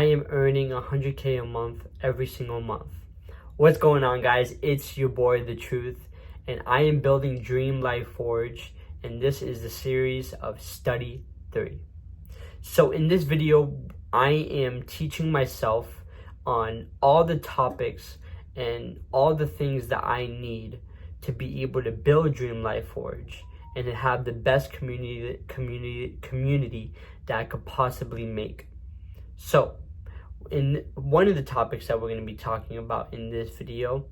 I am earning 100K a month every single month. What's going on, guys? It's your boy, The Truth, and I am building Dream Life Forge, and this is the series of Study 3. So in this video, I am teaching myself on all the topics and all the things that I need to be able to build Dream Life Forge and to have the best community that I could possibly make. So, in one of the topics that we're going to be talking about in this video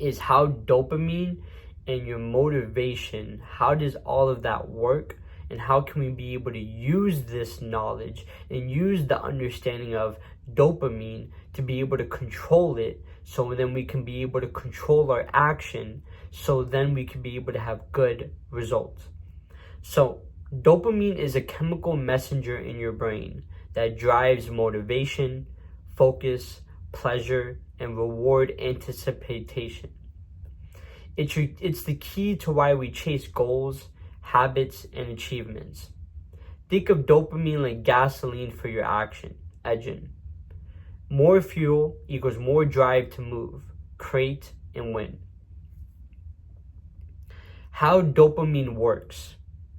is how dopamine and your motivation, how does all of that work, and how can we be able to use this knowledge and use the understanding of dopamine to be able to control it, so then we can be able to control our action, so then we can be able to have good results. So dopamine is a chemical messenger in your brain that drives motivation, focus, pleasure, and reward anticipation. It's the key to why we chase goals, habits, and achievements. Think of dopamine like gasoline for your engine. More fuel equals more drive to move, create, and win. How dopamine works: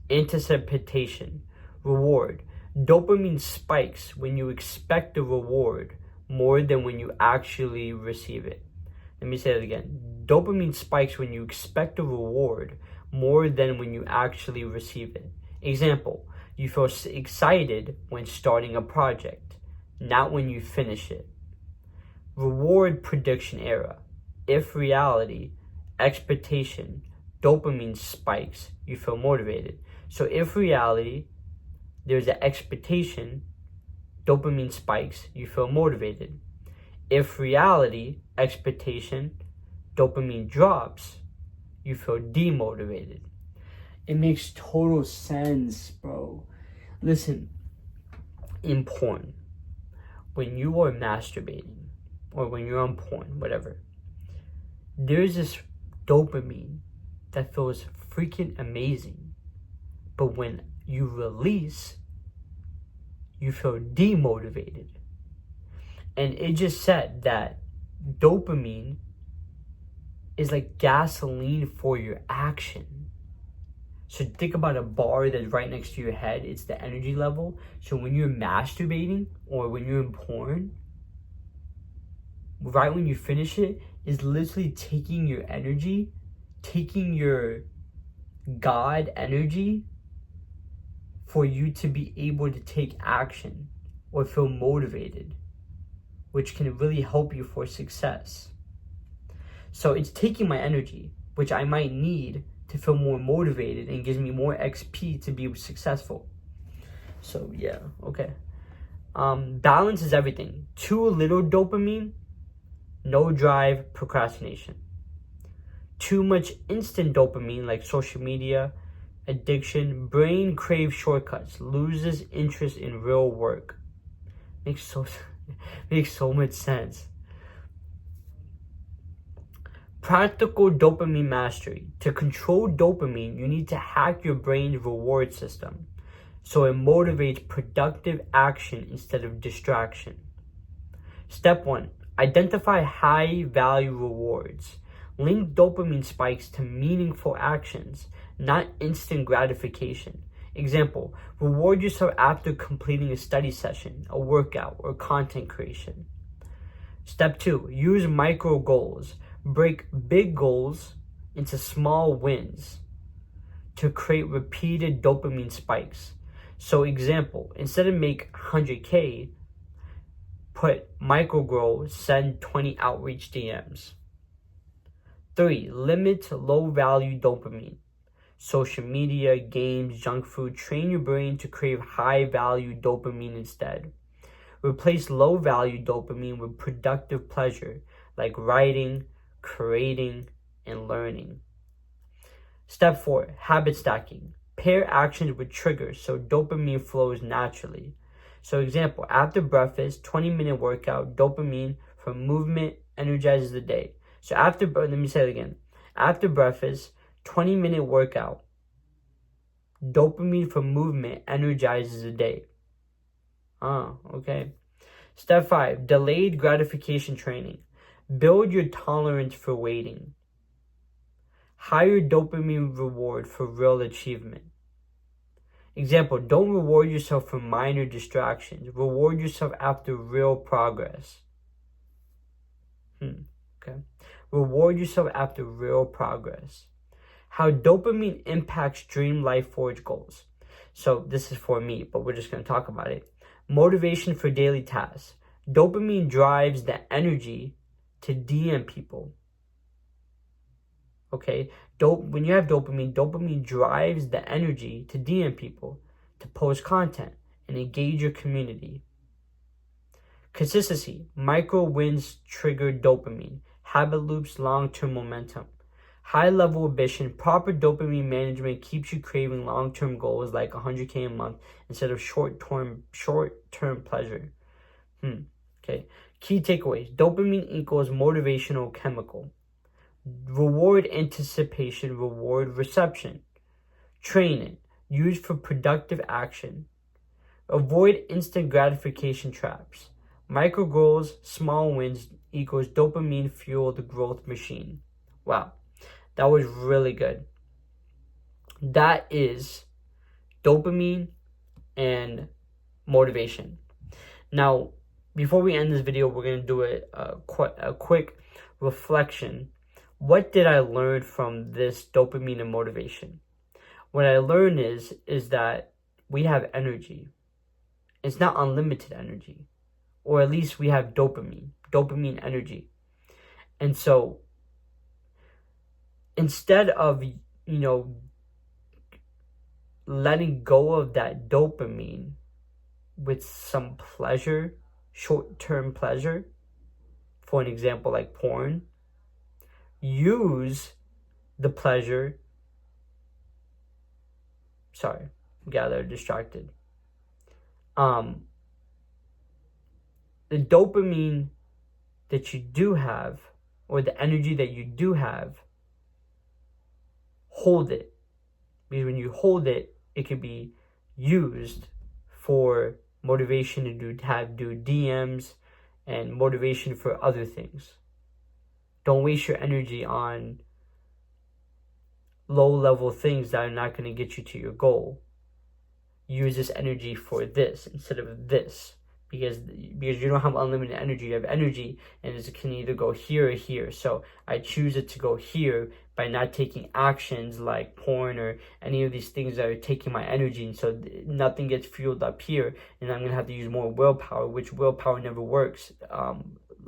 anticipation, reward. Dopamine spikes when you expect a reward more than when you actually receive it. Let me say that again. Dopamine spikes when you expect a reward more than when you actually receive it. Example, you feel excited when starting a project, not when you finish it. Reward prediction era. If reality, expectation, dopamine spikes, you feel motivated. So if reality, there's an expectation, dopamine spikes, you feel motivated. If reality, expectation, dopamine drops, you feel demotivated. It makes total sense, bro. Listen, in porn, when you are masturbating, or when you're on porn, whatever, there's this dopamine that feels freaking amazing. But when you release, you feel demotivated. And it just said that dopamine is like gasoline for your action. So think about a bar that's right next to your head. It's the energy level. So when you're masturbating or when you're in porn, right when you finish it, is literally taking your energy, taking your God energy for you to be able to take action or feel motivated, which can really help you for success. So it's taking my energy, which I might need to feel more motivated, and gives me more XP to be successful. So yeah, okay. Balance is everything. Too little dopamine, no drive, procrastination. Too much instant dopamine, like social media, addiction, brain craves shortcuts, loses interest in real work. Makes so much sense. Practical dopamine mastery. To control dopamine, you need to hack your brain's reward system so it motivates productive action instead of distraction. Step 1. Identify high value rewards. Link dopamine spikes to meaningful actions, not instant gratification. Example, reward yourself after completing a study session, a workout, or content creation. Step 2, use micro goals. Break big goals into small wins to create repeated dopamine spikes. So example, instead of make 100K, put micro goals, send 20 outreach DMs. 3, limit low value dopamine. Social media, games, junk food. Train your brain to crave high value dopamine instead. Replace low value dopamine with productive pleasure like writing, creating, and learning. Step 4, habit stacking. Pair actions with triggers so dopamine flows naturally. So example, after breakfast, 20-minute workout, dopamine from movement energizes the day. So let me say it again. After breakfast, 20-minute workout, dopamine from movement energizes the day. Okay. Step 5, delayed gratification training. Build your tolerance for waiting. Higher dopamine reward for real achievement. Example, don't reward yourself for minor distractions. Reward yourself after real progress. Okay. Reward yourself after real progress. How dopamine impacts Dream Life Forge goals. So this is for me, but we're just going to talk about it. Motivation for daily tasks. Dopamine drives the energy to DM people. Okay, when you have dopamine drives the energy to DM people, to post content, and engage your community. Consistency. Micro wins trigger dopamine. Habit loops, long-term momentum. High-level ambition. Proper dopamine management keeps you craving long-term goals like 100K a month instead of short-term pleasure. Okay. Key takeaways. Dopamine equals motivational chemical. Reward anticipation, reward reception. Training, used for productive action. Avoid instant gratification traps. Micro goals, small wins equals dopamine fueled growth machine. Wow, that was really good. That is dopamine and motivation. Now, before we end this video, we're going to do a quick reflection. What did I learn from this dopamine and motivation? What I learned is that we have energy. It's not unlimited energy. Or at least we have dopamine energy. And so instead of, letting go of that dopamine with some pleasure, short-term pleasure, for an example like porn, use the pleasure. Sorry, got a little distracted. The dopamine that you do have, or the energy that you do have, hold it. Because when you hold it, it can be used for motivation to do DMs and motivation for other things. Don't waste your energy on low-level things that are not going to get you to your goal. Use this energy for this instead of this. Because you don't have unlimited energy. You have energy, and it can either go here or here. So I choose it to go here by not taking actions like porn or any of these things that are taking my energy. And so nothing gets fueled up here, and I'm going to have to use more willpower, which willpower never works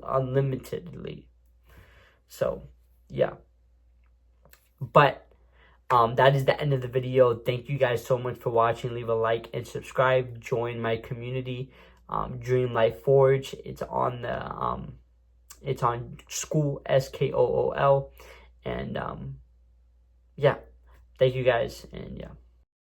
unlimitedly. So, yeah. But that is the end of the video. Thank you guys so much for watching. Leave a like and subscribe. Join my community, Dream Life Forge. It's on the it's on Skool, SKOOL, and yeah. Thank you guys, and yeah.